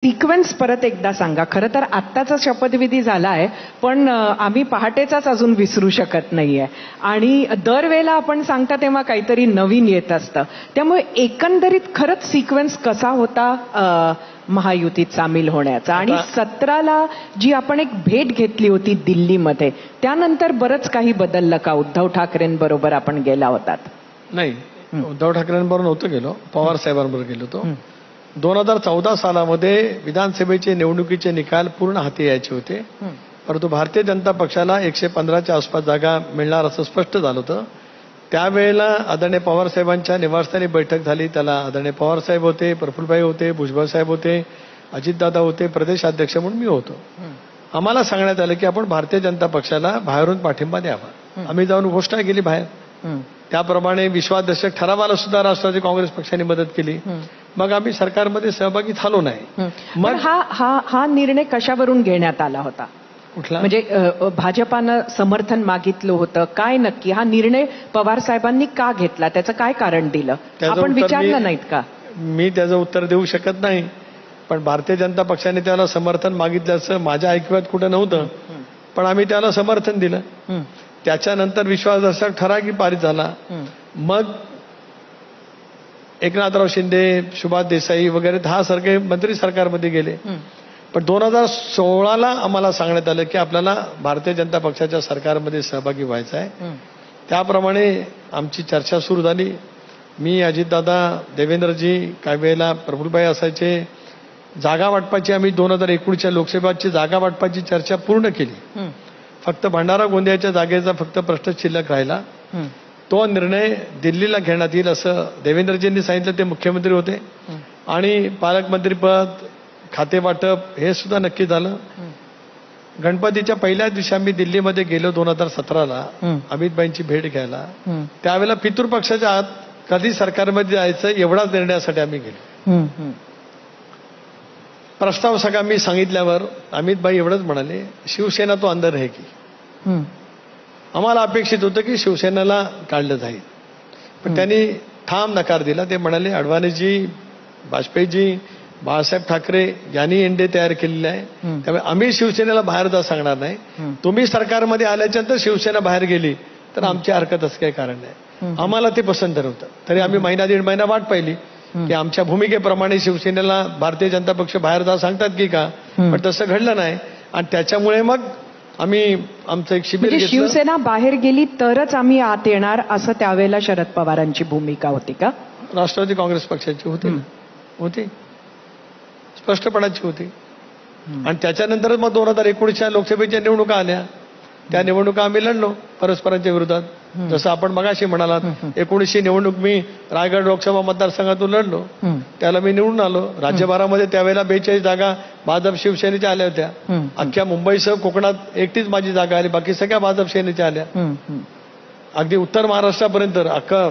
Sequence परत एकदा सांगा. खरं तर आत्ताचा शपथविधी झालाय, पण आम्ही पहाटेचाच अजून विसरू शकत नाहीये आणि दरवेळेला आपण सांगता तेव्हा काहीतरी नवीन येत असतं. त्यामुळे एकंदरीत खरंच सिक्वेन्स कसा होता महायुतीत सामील होण्याचा, आणि 17ला जी आपण एक भेट घेतली होती दिल्लीमध्ये, त्यानंतर बरंच काही बदललं का? उद्धव ठाकरेंबरोबर आपण गेला होतात? नाही, उद्धव ठाकरेंबरोबर नव्हतं गेलो, पवार साहेबांबरोबर गेलो होतो. 2014 सालामध्ये विधानसभेचे निवडणुकीचे निकाल पूर्ण हाती यायचे होते, परंतु भारतीय जनता पक्षाला 115च्या आसपास जागा मिळणार असं स्पष्ट झालं होतं. त्यावेळेला आदरणीय पवार साहेबांच्या निवासस्थानी बैठक झाली. त्याला आदरणीय पवार साहेब होते, प्रफुल्लभाई होते, भुजबळ साहेब होते, अजितदादा होते, प्रदेशाध्यक्ष म्हणून मी होतो. आम्हाला सांगण्यात आलं की आपण भारतीय जनता पक्षाला बाहेरून पाठिंबा द्यावा. आम्ही जाऊन घोषणा केली बाहेर. त्याप्रमाणे विश्वासदर्शक ठरावाला सुद्धा राष्ट्रवादी काँग्रेस पक्षाने मदत केली. मग आम्ही सरकारमध्ये सहभागी झालो नाही. मग हा निर्णय कशावरून घेण्यात आला होता? कुठला? म्हणजे भाजपानं समर्थन मागितलं होतं काय नक्की? हा निर्णय पवार साहेबांनी का घेतला? त्याचं काय कारण दिलं? आपण विचारलं नाहीत का? मी त्याचं उत्तर देऊ शकत नाही, पण भारतीय जनता पक्षाने त्याला समर्थन मागितल्याचं माझ्या ऐकव्यात कुठं नव्हतं, पण आम्ही त्याला समर्थन दिलं. त्याच्यानंतर विश्वासदर्शक ठराव पारित झाला. मग एकनाथराव शिंदे, सुभाष देसाई वगैरे 10 सारखे मंत्री सरकारमध्ये गेले. पण 2016ला आम्हाला सांगण्यात आलं की आपल्याला भारतीय जनता पक्षाच्या सरकारमध्ये सहभागी व्हायचं आहे. त्याप्रमाणे आमची चर्चा सुरू झाली. मी, अजितदादा, देवेंद्रजी, काही वेळेला प्रफुल्लभाई असायचे. जागा वाटपाची आम्ही 2019च्या लोकसभेची जागा वाटपाची चर्चा पूर्ण केली. फक्त भंडारा गोंदियाच्या जागेचा फक्त प्रश्न शिल्लक राहिला. तो निर्णय दिल्लीला घेण्यात येईल असं देवेंद्रजींनी सांगितलं. ते मुख्यमंत्री होते आणि पालकमंत्रीपद, खाते वाटप हे सुद्धा नक्की झालं. गणपतीच्या पहिल्याच दिवशी आम्ही दिल्लीमध्ये गेलो 2017ला अमितभाईंची भेट घ्यायला. त्यावेळेला पितृपक्षाच्या आत कधी सरकारमध्ये जायचं एवढाच निर्णयासाठी आम्ही गेलो. प्रस्ताव सगळा मी सांगितल्यावर अमितभाई एवढंच म्हणाले, शिवसेना तो अंदर आहे की. आम्हाला अपेक्षित होतं की शिवसेनेला काढलं जाईल, पण त्यांनी ठाम नकार दिला. ते म्हणाले, अडवाणीजी, वाजपेयीजी, बाळासाहेब ठाकरे यांनी एनडीए तयार केलेले आहे, त्यामुळे आम्ही शिवसेनेला बाहेर जा सांगणार नाही. तुम्ही सरकारमध्ये आल्याच्यानंतर शिवसेना बाहेर गेली तर आमची हरकत असं काही कारण नाही. आम्हाला ते पसंत नव्हतं. तरी आम्ही महिना दीड महिना वाट पाहिली की आमच्या भूमिकेप्रमाणे शिवसेनेला भारतीय जनता पक्ष बाहेर जा सांगतात की का, पण तसं घडलं नाही. आणि त्याच्यामुळे मग आम्ही आमचं एक शिबिर घेतलं. शिवसेना बाहेर गेली तरच आम्ही आत येणार असं त्यावेळेला शरद पवारांची भूमिका होती का? राष्ट्रवादी काँग्रेस पक्षाची होती, स्पष्टपणाची होती. आणि त्याच्यानंतर मग 2019च्या लोकसभेच्या निवडणुका आल्या. त्या निवडणुका आम्ही लढलो परस्परांच्या विरोधात. जसं आपण मगाशी म्हणालात, 19ची निवडणूक मी रायगड लोकसभा मतदारसंघातून लढलो, त्याला मी निवडून आलो. राज्यभरामध्ये त्यावेळेला 42 जागा भाजप शिवसेनेच्या आल्या होत्या. अख्ख्या मुंबईसह कोकणात एकटीच माझी जागा आली, बाकी सगळ्या भाजप सेनेच्या आल्या. अगदी उत्तर महाराष्ट्रापर्यंत, अख्खा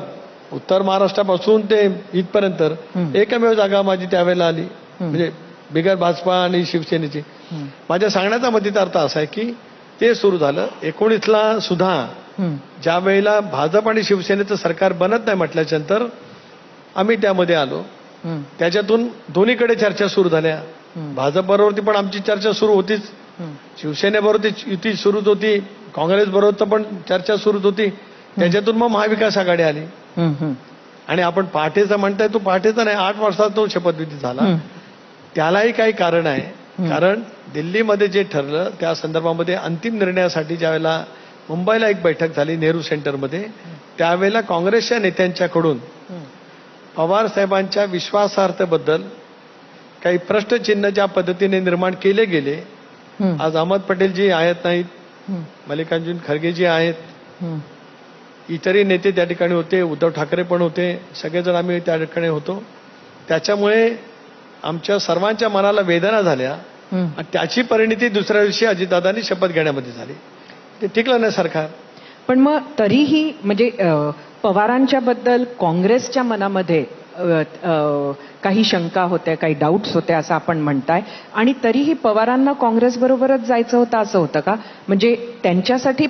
उत्तर महाराष्ट्रापासून ते इथपर्यंत एकमेव जागा माझी त्यावेळेला आली, म्हणजे बिगर भाजपा आणि शिवसेनेची. माझ्या सांगण्याचा मतीचा अर्थ असा आहे की ते सुरू झालं. 19ला सुद्धा ज्या वेळेला भाजप आणि शिवसेनेचं सरकार बनत नाही म्हटल्याच्यानंतर आम्ही त्यामध्ये आलो. त्याच्यातून दोन्हीकडे चर्चा सुरू झाल्या. भाजपबरोबर पण आमची चर्चा सुरू होतीच, शिवसेनेबरोबर युती सुरूच होती, काँग्रेस बरोबर पण चर्चा सुरूच होती. त्याच्यातून मग महाविकास आघाडी आली. आणि आपण पहाटेचा म्हणताय, तो पहाटेचा नाही, 8 वर्षात तो शपथविधी झाला. त्यालाही काही कारण आहे. कारण दिल्लीमध्ये जे ठरलं त्या संदर्भामध्ये अंतिम निर्णयासाठी ज्यावेळेला मुंबईला एक बैठक झाली नेहरू सेंटरमध्ये, त्यावेळेला काँग्रेसच्या नेत्यांच्याकडून पवार साहेबांच्या विश्वासार्हतेबद्दल काही प्रश्नचिन्ह ज्या पद्धतीने निर्माण केले गेले. आज अहमद पटेलजी आहेत नाहीत, मल्लिकार्जुन खरगेजी आहेत, इतरही नेते त्या ठिकाणी होते, उद्धव ठाकरे पण होते, सगळेजण आम्ही त्या ठिकाणी होतो. त्याच्यामुळे आमच्या सर्वांच्या मनाला वेदना झाल्या आणि त्याची परिणिती दुसऱ्या दिवशी अजितदादांनी शपथ घेण्यामध्ये झाली. ते टिकलं नाही सरकार. पण मग तरीही म्हणजे पवारांच्या बद्दल काँग्रेसच्या मनामध्ये काही शंका होत्या, काही डाऊट्स होते असं आपण म्हणताय, आणि तरीही पवारांना काँग्रेस बरोबरच जायचं होतं असं होतं का? म्हणजे त्यांच्यासाठी